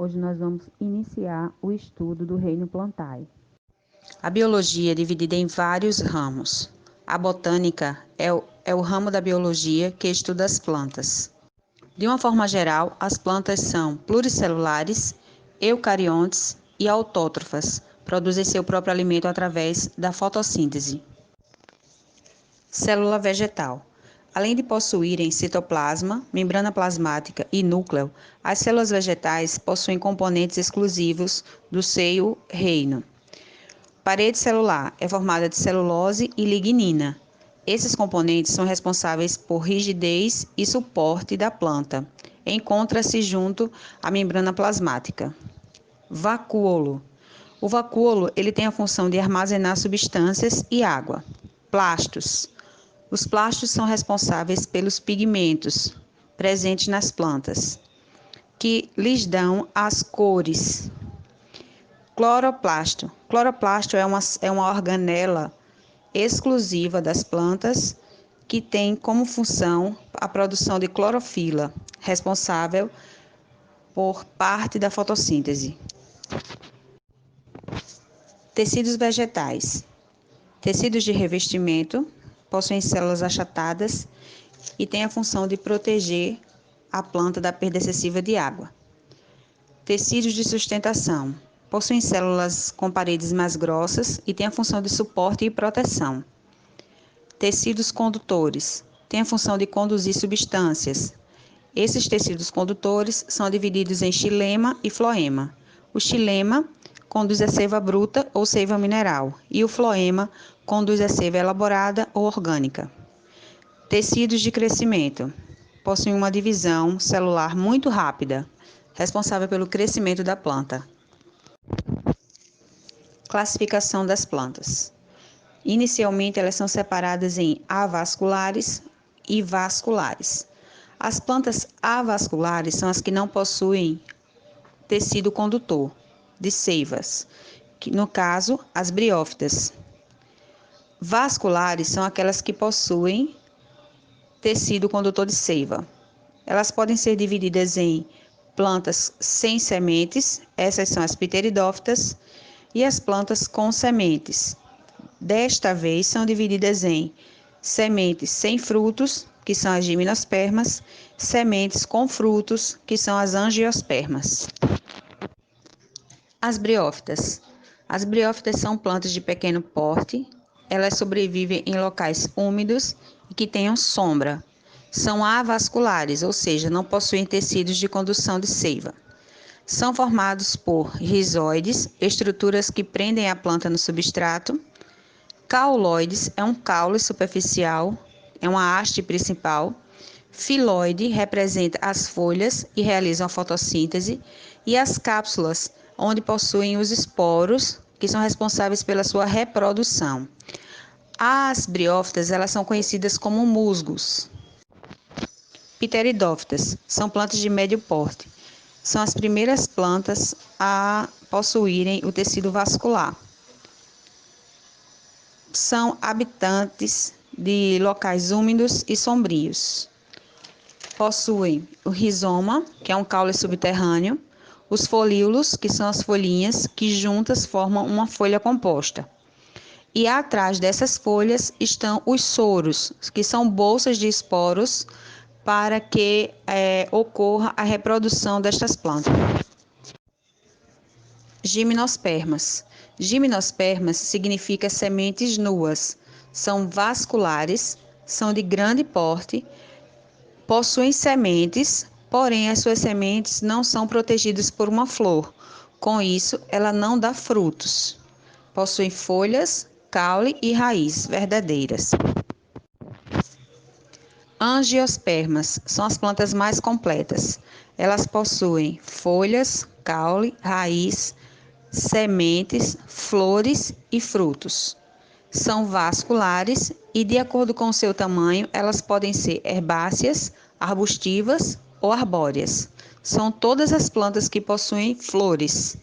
Hoje nós vamos iniciar o estudo do reino plantae. A biologia é dividida em vários ramos. A botânica é o ramo da biologia que estuda as plantas. De uma forma geral, as plantas são pluricelulares, eucariontes e autótrofas, produzem seu próprio alimento através da fotossíntese. Célula vegetal. Além de possuírem citoplasma, membrana plasmática e núcleo, as células vegetais possuem componentes exclusivos do seu reino. Parede celular é formada de celulose e lignina. Esses componentes são responsáveis por rigidez e suporte da planta. Encontra-se junto à membrana plasmática. Vacúolo. O vacúolo ele tem a função de armazenar substâncias e água. Plastos. Os plastos são responsáveis pelos pigmentos presentes nas plantas, que lhes dão as cores. Cloroplasto. Cloroplasto é uma organela exclusiva das plantas que tem como função a produção de clorofila, responsável por parte da fotossíntese. Tecidos vegetais. Tecidos de revestimento possuem células achatadas e têm a função de proteger a planta da perda excessiva de água. Tecidos de sustentação. Possuem células com paredes mais grossas e têm a função de suporte e proteção. Tecidos condutores. Têm a função de conduzir substâncias. Esses tecidos condutores são divididos em xilema e floema. O xilema conduz a seiva bruta ou seiva mineral e o floema conduz a seiva elaborada ou orgânica. Tecidos de crescimento. Possuem uma divisão celular muito rápida, responsável pelo crescimento da planta. Classificação das plantas. Inicialmente, elas são separadas em avasculares e vasculares. As plantas avasculares são as que não possuem tecido condutor de seivas, que, no caso, as briófitas. Vasculares são aquelas que possuem tecido condutor de seiva. Elas podem ser divididas em plantas sem sementes, essas são as pteridófitas, e as plantas com sementes. Desta vez, são divididas em sementes sem frutos, que são as gimnospermas, sementes com frutos, que são as angiospermas. As briófitas. As briófitas são plantas de pequeno porte, elas sobrevivem em locais úmidos e que tenham sombra. São avasculares, ou seja, não possuem tecidos de condução de seiva. São formados por rizóides, estruturas que prendem a planta no substrato. Cauloides é um caule superficial, é uma haste principal. Filoide representa as folhas e realizam a fotossíntese. E as cápsulas, onde possuem os esporos, que são responsáveis pela sua reprodução. As briófitas, elas são conhecidas como musgos. Pteridófitas são plantas de médio porte. São as primeiras plantas a possuírem o tecido vascular. São habitantes de locais úmidos e sombrios. Possuem o rizoma, que é um caule subterrâneo, os folíolos, que são as folhinhas que juntas formam uma folha composta. E atrás dessas folhas estão os soros, que são bolsas de esporos para que ocorra a reprodução destas plantas. Gimnospermas. Gimnospermas significa sementes nuas. São vasculares, são de grande porte, possuem sementes, porém as suas sementes não são protegidas por uma flor. Com isso, ela não dá frutos. Possuem folhas, caule e raiz verdadeiras. Angiospermas são as plantas mais completas. Elas possuem folhas, caule, raiz, sementes, flores e frutos. São vasculares e, de acordo com o seu tamanho, elas podem ser herbáceas, arbustivas ou arbóreas. São todas as plantas que possuem flores.